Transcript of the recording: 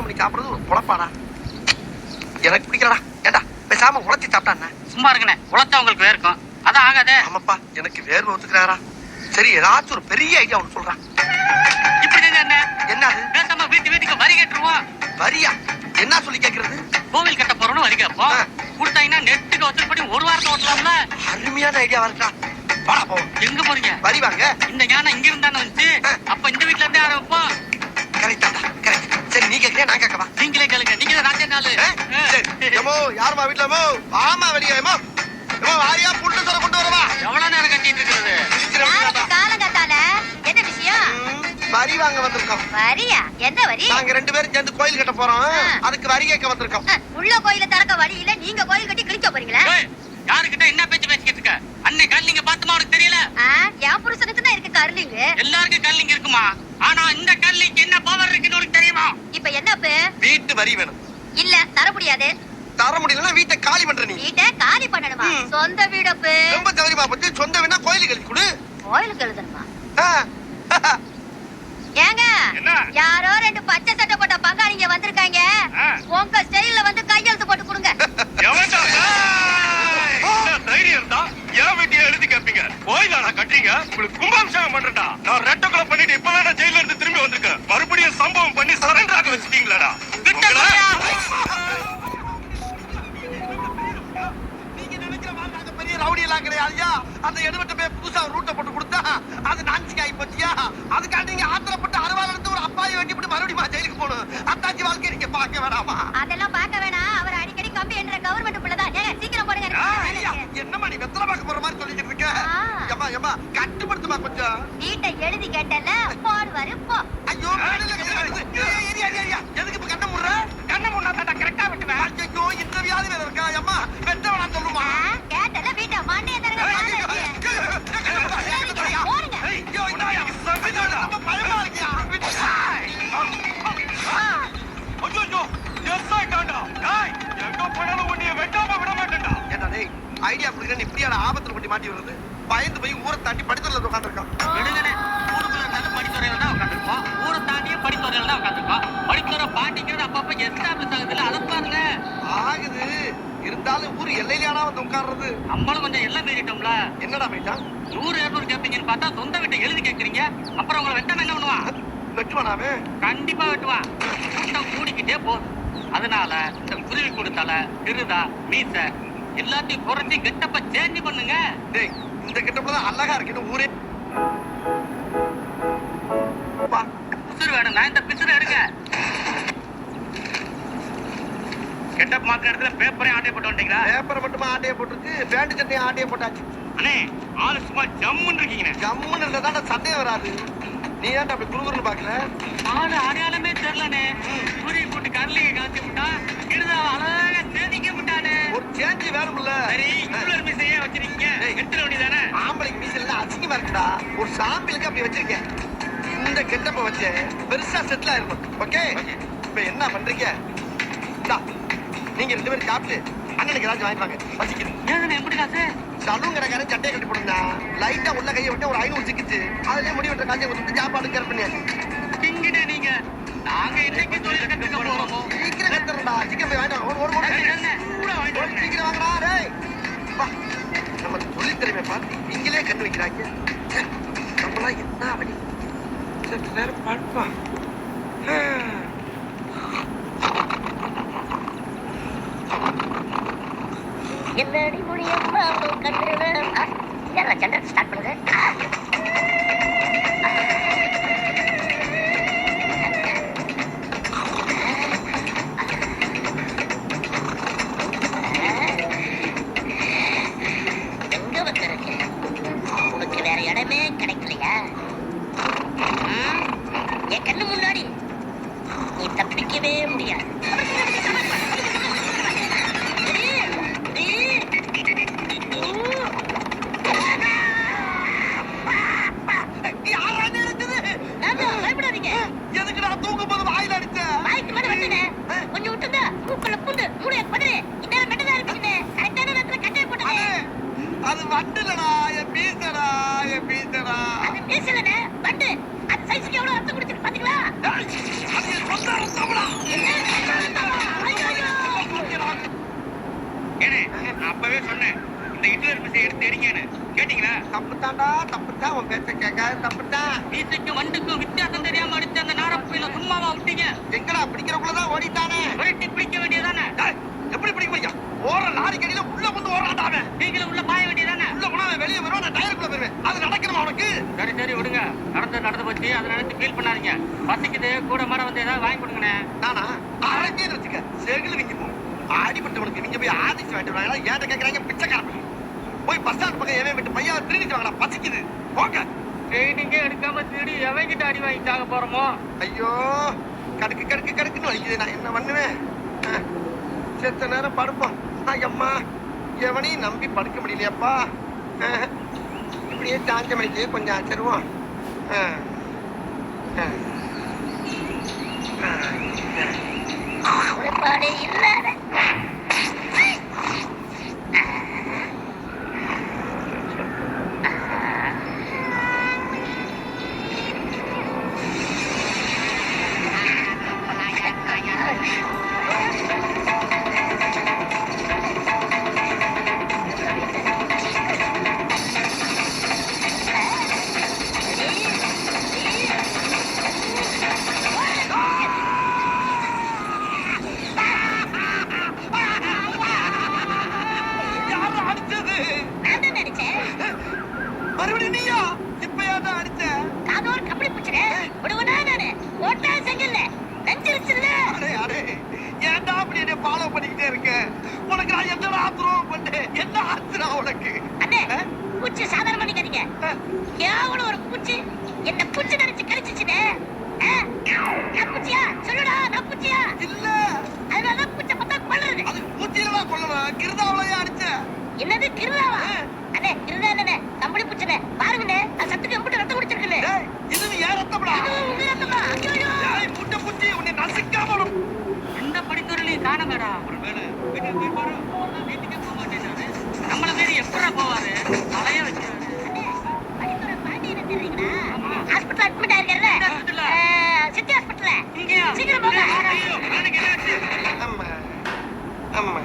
கல்யாணம் பண்ணி சாப்பிடுறது ஒரு பொழப்பாடா. எனக்கு பிடிக்கலடா. ஏண்டா பேசாம உழைச்சி சாப்பிட்டா சும்மா இருக்குண்ணே, உழைச்சா உங்களுக்கு வேர்க்கும். அதான் ஆகாதே. ஆமாப்பா, எனக்கு வேர்வை ஒத்துக்கிறாரா. சரி, ஏதாச்சும் ஒரு பெரிய ஐடியா ஒன்று சொல்றான். இப்படி என்ன என்னது? பேசாம வீட்டுக்கு வரி கட்டுருவோம். வரியா? என்ன சொல்லி கேட்கறது? கோவில் கட்ட போறோம்னு வரி கேட்போம். கொடுத்தாங்கன்னா நெட்டுக்கு வசூல் பண்ணி ஒரு வாரத்தை ஓட்டலாம்ல. அருமையான ஐடியா இருக்கா. வாடா போவோம். எங்க போறீங்க? வரி வாங்க. இந்த ஞானம் இங்க இருந்தானே வந்துச்சு. அப்ப இந்த வீட்டுல இருந்தே ஆரம்பிப்போம். கரெக்டா, கரெக்ட். சரி, நீ கேட்கறியா நான் கேட்கவா? நீங்களே கேளுங்க. நீங்க தான் ராஜா நாளு. சரி, எமோ யாருமா வீட்டுல எமோ? வாமா வெளியே எமோ. எமோ வாரியா புட்டு சோற கொண்டு வரவா? எவ்வளவு நேரம் கட்டிட்டு இருக்கிறது? காலங்கத்தால என்ன விஷயம்? வரி வாங்க வந்திருக்கோம். வரியா? என்ன வரி? நாங்க 2 பேரும் சேர்ந்து கோயில் கட்ட போறோம். அதுக்கு வரி கேட்க வந்திருக்கோம். உள்ள கோயில திறக்க வழி இல்ல, நீங்க கோயில் கட்டி கிழிக்க போறீங்களா? யாருக்கிட்ட என்ன பேச்சு பேசிக்கிட்டு இருக்க? அன்னை கல்லிங்க பாத்துமா உனக்கு தெரியல? என் புருஷனுக்கு தான் இருக்கு கர்லிங். எல்லாருக்கும் கல்லிங்க இருக்குமா? ஆனா இந்த கல்லிக்கு என்ன பவர் இருக்குன்னு உனக்கு தெரியுமா? இப்ப என்னப்பு? வீட்டு வரி வேணும். இல்ல தர முடியாது. தர முடியலன்னா வீட்டை காலி பண்ற நீ. வீட்டை காலி பண்ணணுமா? சொந்த வீடப்பு. ரொம்ப தவறிமா பத்தி சொந்த வேணா கோயிலுக்கு எழுதி கொடு. கோயிலுக்கு எழுதணுமா? ஆ. ஏங்க, என்ன? யாரோ 2 பச்சை சட்டை போட்ட பங்காளிங்க வந்திருக்காங்க. உங்க ஸ்டைல்ல வந்து கையெழுத்து போட்டு கொடுங்க. எவன்டா தைரியம் இருந்தா என் வீட்டையே எழுதி கேட்பீங்க. கோயிலாடா கட்டுறீங்க? உங்களுக்கு கும்பாபிஷேகம் பண்றேன்டா. நான் ரெட்டை கொலை பண்ணிட்டு இப்பதான் நான் ஜெயில இருந்து திரும்பி வந்திருக்கேன். மறுபடியும் சம்பவம் பண்ணி சரண்டர் ஆக வச்சுட்டீங்களாடா. நீங்க நினைக்கிற மாதிரி அந்த பெரிய ரவுடி எல்லாம் கிடையாதுயா. அந்த எடுபட்ட போய் புதுசா ரூட்டை போட்டு கொடுத்தா அது நான்சிக்கு ஆகி போச்சியா. அதுக்காண்டி நீங்க ஆத்திரப்பட்டு அறுவாள் எடுத்து ஒரு அப்பாயை வெட்டிவிட்டு மறுபடியும் ஜெயிலுக்கு போகணும். அத்தாச்சி வாழ்க்கை நீங்க பார்க்க வேணாமா? அதெல்லாம் பார்க்க வேணாம். அவர் அடிக்கடி கம்பி என்ற கவர்மெண்ட் பிள்ளைதான். ஏங்க சீக்கிரம் போடுங்க. என்னம்மா நீ வெத்தலை பார்க்க போற மாதிரி சொல்லிட்டு இருக்க? ஏமா ஏமா கட்டுப்படுத்துமா கொஞ்சம். வீட்டை எழுதி கேட்டல போடுவாரு போ. ஐயோ எதுக்கு இப்ப கண்ண முடுற? கண்ண முன்னா தான் கரெக்டா வெட்டுவேன். ஐயோ இந்த வியாதி வேற இருக்கா? அம்மா வெட்ட வேணாம் சொல்லுமா? கேட்டல வீட்டை மண்டைய தரங்க. போடுங்க. ஐயோ இந்த பயமா இருக்கியா? ஐடியா கொடுக்குற நீ இப்படியான ஆபத்துல கொண்டு மாட்டி வருது. பயந்து போய் ஊரை தாண்டி படித்துறையில உட்காந்துருக்கான். விடுங்கண்ணே, ஊருக்குள்ள இருந்தாலும் படித்துறையில தான் உட்காந்துருக்கோம். ஊரை தாண்டியும் படித்துறையில தான் உட்காந்துருக்கோம். படித்துறை பாட்டிங்கிறது அப்பப்ப எஸ்டாப்ளிஷ் ஆகுதுல, அதை பாருங்க. ஆகுது. இருந்தாலும் ஊர் எல்லையிலானா வந்து உட்கார்றது. நம்மளும் கொஞ்சம் எல்லாம் மீறிட்டோம்ல. என்னடா மைட்டா? 100-200 கேட்பீங்கன்னு பார்த்தா சொந்த வீட்டை எழுதி கேட்கறீங்க. அப்புறம் உங்களை வெட்டாம என்ன பண்ணுவான்? வெட்டுவானாவே? கண்டிப்பா வெட்டுவான். கூட்டம் கூடிக்கிட்டே போகுது. அதனால இந்த குருவி கொடுத்தால திருதா மீச எல்லாத்தையும் குறைச்சி கெட்டப்ப சேஞ்ச் பண்ணுங்க. டேய், இந்த கெட்டப்ல தான் அழகா இருக்கு ஊரே. பிசுறு வேணும். நான் இந்த பிசுறு எடுங்க. கெட்டப் மாத்திர இடத்துல பேப்பரே ஆட்டையை போட்டு வந்துட்டீங்களா? பேப்பரை மட்டுமா ஆட்டையை போட்டுருக்கு, பேண்ட் சட்டையும் ஆட்டையை போட்டாச்சு. அண்ணே, ஆளு சும்மா ஜம்முன்னு இருக்கீங்க. ஜம்முன்னு இருந்தா சண்டையே வராது. நீ ஏன்டா அப்படி குறுகுறுன்னு பாக்கல? ஆளு அடையாளமே தெரியலனே. குருவி போட்டு கரலிங்க காய்ச்சி விட்டா இருதா அழகா சேதிக்க விட்டானே. ஒரு சேஞ்சி வேணும்ல. சரி, இவ்வளவு மீசையே வச்சிருக்கீங்க. எடுத்துட வேண்டியதானே? ஆம்பளைக்கு மீசையில அசிங்கமா இருக்குடா. ஒரு சாம்பிளுக்கு அப்படி வச்சிருக்கேன். இந்த கெட்டப்ப வச்சு பெருசா செட்டில் ஆயிருக்கும். ஓகே, இப்ப என்ன பண்றீங்க? நீங்க 2 பேரும் சாப்பிட்டு அண்ணனுக்கு ஏதாச்சும் வாங்கிப்பாங்க. வசிக்கிறேன். ஏன் எப்படி காசு? சலூன் கடைக்காரன் சட்டையை கட்டி போடுங்க. லைட்டா உள்ள கையை விட்டு ஒரு 500 சிக்கிச்சு. அதுலயே முடி வெட்ட காய்ச்சி கொடுத்து சாப்பாடு கேர் பண்ணியாச்சு. திங்கிட்ட நீங்க. நாங்க இன்னைக்கு தொழில் கத்துக்க போறோமோ? சீக்கிரம் கத்துறா. சீக்கிரம் போய் வாங்கிட்டு வாங்க. ஒரு சீக்கிரம் வாங்கடா. டேய் வா, நம்ம தொழில் திறமையை பார்த்து நீங்களே கண்டு வைக்கிறாங்க. நம்மளாம் என்ன வழி? சற்று நேரம் பார்ப்பா. என்னடி முடியம்மா கண்டுறேன். யாரா ஜெனரேட் ஸ்டார்ட் பண்ணுங்க. எங்க வந்திருக்கு? உனக்கு வேற இடமே கிடைக்கலையா? என் கண்ணு முன்னாடி நீ தப்பிக்கவே முடியாது. எதுக்கு நான் தூக்கும் போது வாயில அடிச்ச? கொஞ்சம் விட்டுங்க. மூக்குள்ள பூந்து மூளைய படுறே. இந்த மெட்டதா இருப்பீங்க. கரெக்டான நேரத்துல கட்டை போடுங்க. அது வண்டுலடா, என் பீசடா, என் பீசடா. அது பேசலனே வண்டு. அது சைஸ்க்கு எவ்வளவு அர்த்தம் கொடுத்து பாத்தீங்களா? அது சொந்த ரத்தம்டா. என்ன உன் பேச்ச கேட்காத தப்புதான். மீசைக்கும் வண்டுக்கும் வித்தியாசம் தெரியாம அடிச்ச அந்த நாரப்பையில சும்மாவா விட்டீங்க? எங்கடா பிடிக்கிறக்குள்ளதான் ஓடிட்டானே. விரட்டி பிடிக்க வேண்டியதானே? டேய், எப்படி பிடிக்க முடியும்? ஓடுற லாரி கடியில உள்ள வந்து ஓடுறான்டாவே. நீங்களும் உள்ள பாய வேண்டியதானே? உள்ள போனா அவன் வெளியே வருவான், நான் டயருக்குள்ள போயிருவேன். அது நடக்கணுமா உனக்கு? சரி சரி விடுங்க. நடந்து போச்சு, அதை நினைச்சு ஃபீல் பண்ணாதீங்க. பசிக்குது, கூட மாட வந்து ஏதாவது வாங்கி கொடுங்கண்ணே. நானா அரைஞ்சேன்னு வச்சுக்க செகுல விங்கி போகும். அடிபட்டவனுக்கு நீங்க போய் ஆதிச்சு வாங்கிட்டு வாங்க. ஏன்ட்ட கேட்கறாங்க பிச்சைக்காரன். போய் பஸ் ஸ்டாண்ட் பக்கம் எவன் விட்டு பையா திருடிட்டு வாங்கடா, பசிக்குது. போங்க. ட்ரெயினிங்கே எடுக்காம திருடி எவங்கிட்ட அடி வாங்கி சாக போறோமோ? ஐயோ, கடுக்குன்னு வலிக்குது. நான் என்ன பண்ணுவேன்? செத்த நேரம் படுப்போம். ஐயம்மா, எவனையும் நம்பி படுக்க முடியலையாப்பா. இப்படியே சாஞ்ச மணிக்கு கொஞ்சம் ஆச்சருவோம். உடன்பாடு இல்லாத யாரும் அடிச்சது? நான் தான் அடிச்சேன். மறுபடியும் நீயா? இப்பயாதான் அடிச்ச? காதோர் கம்பளி பூச்சினேன். விடுவனா நானு? ஓட்டா செங்கல்ல நஞ்சிருச்சுல்ல. அடே, ஏன்டா அப்படி என்னை ஃபாலோ பண்ணிக்கிட்டே இருக்க? உனக்கு நான் என்னடா துரோகம் பண்ணேன்? என்ன ஆச்சுடா உனக்கு? அண்ணே, பூச்சி சாதாரண பண்ணிக்காதீங்க. கேவலம் ஒரு பூச்சி என்ன பூச்சி நினைச்சு கடிச்சிச்சுனே. நான் பூச்சியா? சொல்லுடா, நான் பூச்சியா? இல்ல, அதனாலதான் பூச்சை பார்த்தா கொள்றது. அது பூச்சியிலதான் கொல்லணும். கிருதாவளையா அடிச்ச? என்னது கிருதாவா? அண்ணே, கிருதா இல்லண்ணே, கம்பளி பூச்சினே. பாருங்கண்ணே, அது சத்துக்கு எம்பிட்டு ரத்தம் குடிச்சிருக்குன்னு. டேய், இது நீ ஏன் ரத்தம்டா? இதுவும் உங்க ரத்தமா? ஐயோ! டேய், முட்டை பூச்சி, உன்னை நசுக்காம விடும். அந்த படித்துறையிலையும் காணமேடா. ஒருவேளை வீட்டுக்கு போய் பாரு. வீட்டுக்கே போக மாட்டேன். நம்மள பேரு எப்படா போவாரு? தலைய வச்சிருவாரு. அண்ணே, படித்துறை பாண்டியனை தெரியுங்களா? ஹாஸ்பிட்டல் அட்மிட் ஆயிருக்காருல்ல? எந்த hospital-ல? சிட்டி ஹாஸ்பிட்டல்ல. இங்கேயா? சீக்கிரம் போங்க. ஐயோ, எனக்கு என்னாச்சு? அம்மா, அம்மா.